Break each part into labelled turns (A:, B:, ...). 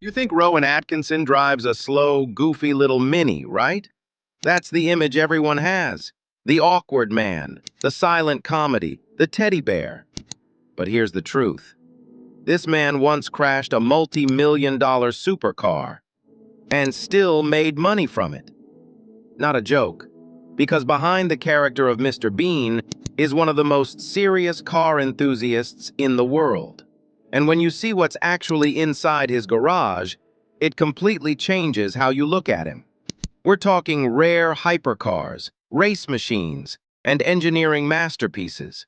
A: You think Rowan Atkinson drives a slow, goofy little Mini, right? That's the image everyone has. The awkward man, the silent comedy, the teddy bear. But here's the truth. This man once crashed a multi-million-dollar supercar and still made money from it. Not a joke, because behind the character of Mr. Bean is one of the most serious car enthusiasts in the world. And when you see what's actually inside his garage, it completely changes how you look at him. We're talking rare hypercars, race machines, and engineering masterpieces.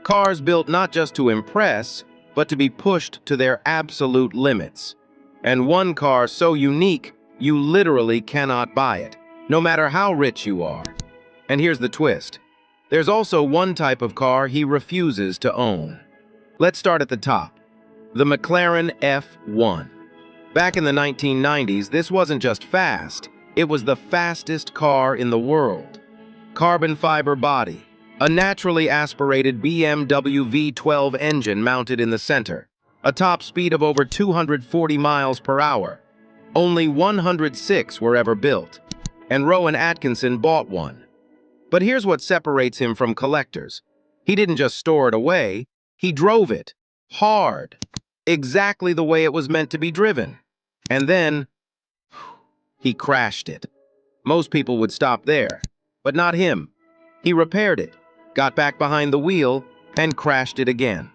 A: Cars built not just to impress, but to be pushed to their absolute limits. And one car so unique, you literally cannot buy it, no matter how rich you are. And here's the twist. There's also one type of car he refuses to own. Let's start at the top. The McLaren F1. Back in the 1990s, this wasn't just fast, it was the fastest car in the world. Carbon fiber body, a naturally aspirated BMW V12 engine mounted in the center, a top speed of over 240 miles per hour. Only 106 were ever built, and Rowan Atkinson bought one. But here's what separates him from collectors. He didn't just store it away, he drove it. Hard. Exactly the way it was meant to be driven. And then, he crashed it. Most people would stop there, but not him. He repaired it, got back behind the wheel, and crashed it again.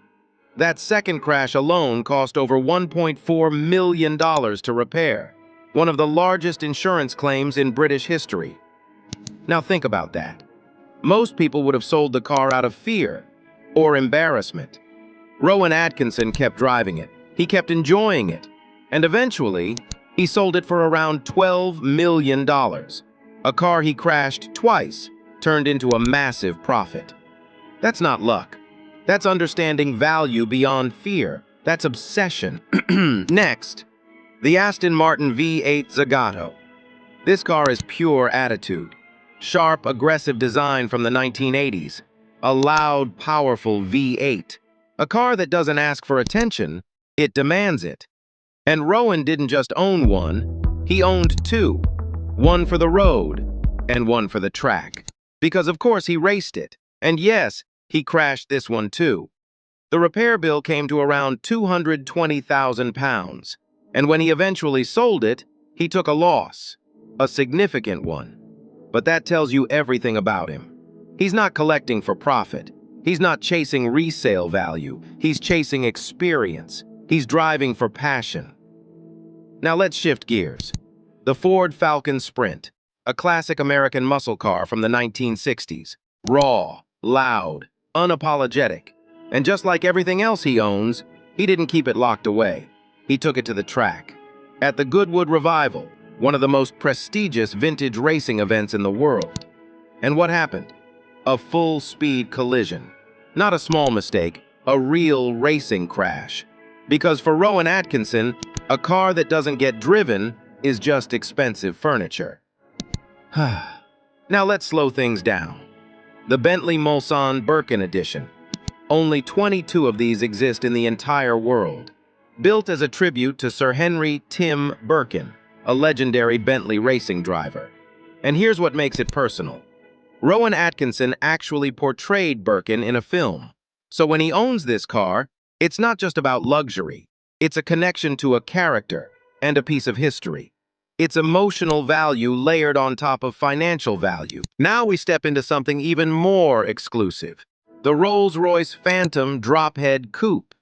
A: That second crash alone cost over $1.4 million to repair, one of the largest insurance claims in British history. Now think about that. Most people would have sold the car out of fear or embarrassment. Rowan Atkinson kept driving it. He kept enjoying it. And eventually, he sold it for around $12 million. A car he crashed twice turned into a massive profit. That's not luck. That's understanding value beyond fear. That's obsession. Next, the Aston Martin V8 Zagato. This car is pure attitude. Sharp, aggressive design from the 1980s. A loud, powerful V8. A car that doesn't ask for attention, it demands it. And Rowan didn't just own one, he owned two. One for the road, and one for the track. Because of course he raced it. And yes, he crashed this one too. The repair bill came to around £220,000. And when he eventually sold it, he took a loss. A significant one. But that tells you everything about him. He's not collecting for profit. He's not chasing resale value. He's chasing experience. He's driving for passion. Now let's shift gears. The Ford Falcon Sprint, a classic American muscle car from the 1960s. Raw, loud, unapologetic. And just like everything else he owns, he didn't keep it locked away. He took it to the track. At the Goodwood Revival, one of the most prestigious vintage racing events in the world. And what happened? A full-speed collision. Not a small mistake, a real racing crash. Because for Rowan Atkinson, a car that doesn't get driven is just expensive furniture. Now let's slow things down. The Bentley Mulsanne Birkin Edition. Only 22 of these exist in the entire world. Built as a tribute to Sir Henry Tim Birkin, a legendary Bentley racing driver. And here's what makes it personal. Rowan Atkinson actually portrayed Birkin in a film. So when he owns this car, it's not just about luxury. It's a connection to a character and a piece of history. It's emotional value layered on top of financial value. Now we step into something even more exclusive. The Rolls-Royce Phantom Drophead Coupe.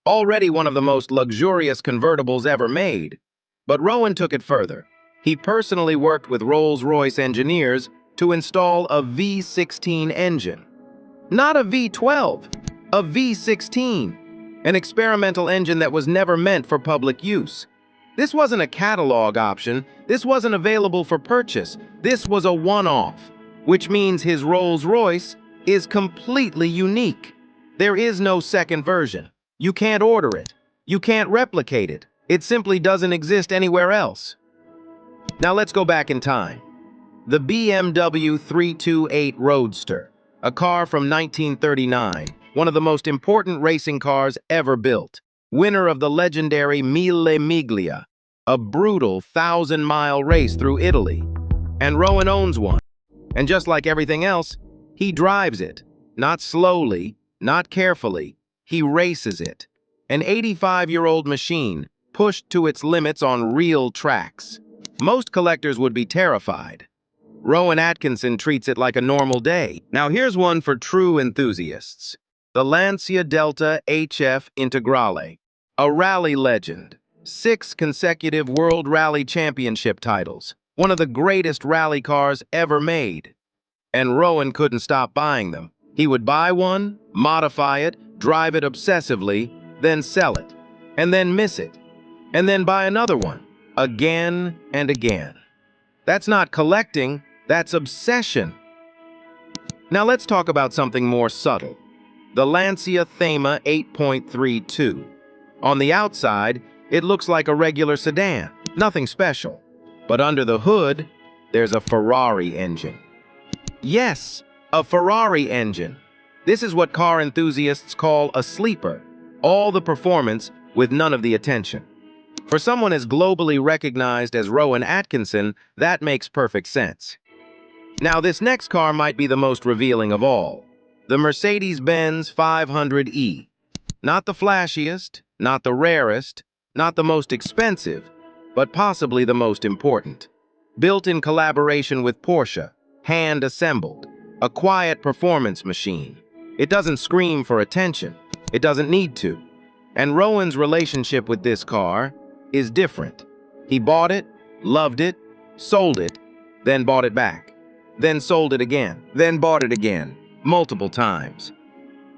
A: Already one of the most luxurious convertibles ever made. But Rowan took it further. He personally worked with Rolls-Royce engineers to install a V16 engine. Not a V12, a V16. An experimental engine that was never meant for public use. This wasn't a catalog option. This wasn't available for purchase. This was a one-off, which means his Rolls-Royce is completely unique. There is no second version. You can't order it. You can't replicate it. It simply doesn't exist anywhere else. Now let's go back in time. The BMW 328 Roadster, a car from 1939, one of the most important racing cars ever built. Winner of the legendary Mille Miglia, A brutal 1,000-mile race through Italy. And Rowan owns one. And just like everything else, he drives it. Not slowly, not carefully. He races it. An 85-year-old machine, pushed to its limits on real tracks. Most collectors would be terrified. Rowan Atkinson treats it like a normal day. Now here's one for true enthusiasts. The Lancia Delta HF Integrale. A rally legend. 6 consecutive World Rally Championship titles. One of the greatest rally cars ever made. And Rowan couldn't stop buying them. He would buy one, modify it, drive it obsessively, then sell it. And then miss it. And then buy another one. Again and again. That's not collecting, that's obsession. Now let's talk about something more subtle. The Lancia Thema 8.32. On the outside, it looks like a regular sedan, nothing special. But under the hood, there's a Ferrari engine. Yes, a Ferrari engine. This is what car enthusiasts call a sleeper. All the performance with none of the attention. For someone as globally recognized as Rowan Atkinson, that makes perfect sense. Now, this next car might be the most revealing of all. The Mercedes-Benz 500e. Not the flashiest, not the rarest, not the most expensive, but possibly the most important. Built in collaboration with Porsche, hand-assembled, a quiet performance machine. It doesn't scream for attention. It doesn't need to. And Rowan's relationship with this car is different. He bought it, loved it, sold it, then bought it back. Then sold it again, then bought it again, multiple times.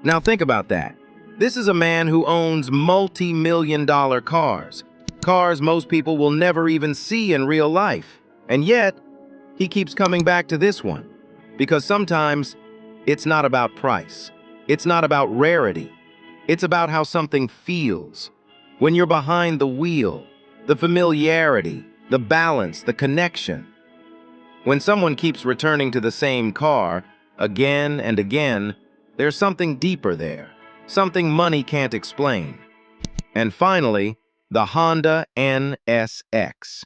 A: Now think about that. This is a man who owns multi-million-dollar cars. Cars most people will never even see in real life. And yet, he keeps coming back to this one. Because sometimes, it's not about price. It's not about rarity. It's about how something feels. When you're behind the wheel, the familiarity, the balance, the connection. When someone keeps returning to the same car, again and again, there's something deeper there. Something money can't explain. And finally, the Honda NSX.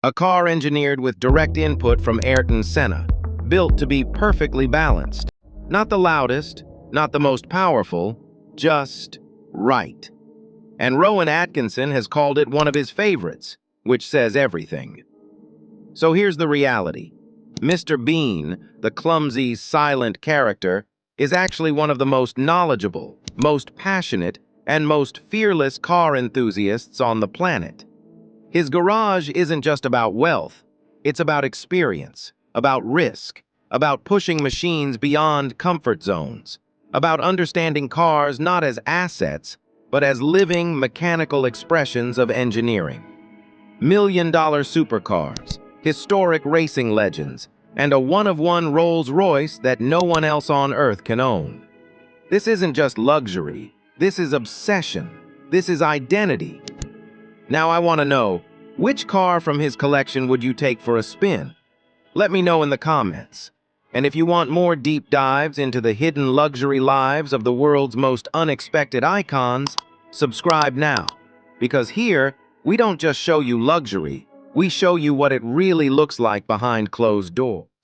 A: A car engineered with direct input from Ayrton Senna, built to be perfectly balanced. Not the loudest, not the most powerful, just right. And Rowan Atkinson has called it one of his favorites, which says everything. So here's the reality. Mr. Bean, the clumsy, silent character, is actually one of the most knowledgeable, most passionate, and most fearless car enthusiasts on the planet. His garage isn't just about wealth, it's about experience, about risk, about pushing machines beyond comfort zones, about understanding cars not as assets, but as living mechanical expressions of engineering. Million-dollar supercars, historic racing legends, and a one-of-one Rolls-Royce that no one else on Earth can own. This isn't just luxury, this is obsession, this is identity. Now I want to know, which car from his collection would you take for a spin? Let me know in the comments. And if you want more deep dives into the hidden luxury lives of the world's most unexpected icons, subscribe now. Because here, we don't just show you luxury, we show you what it really looks like behind closed doors.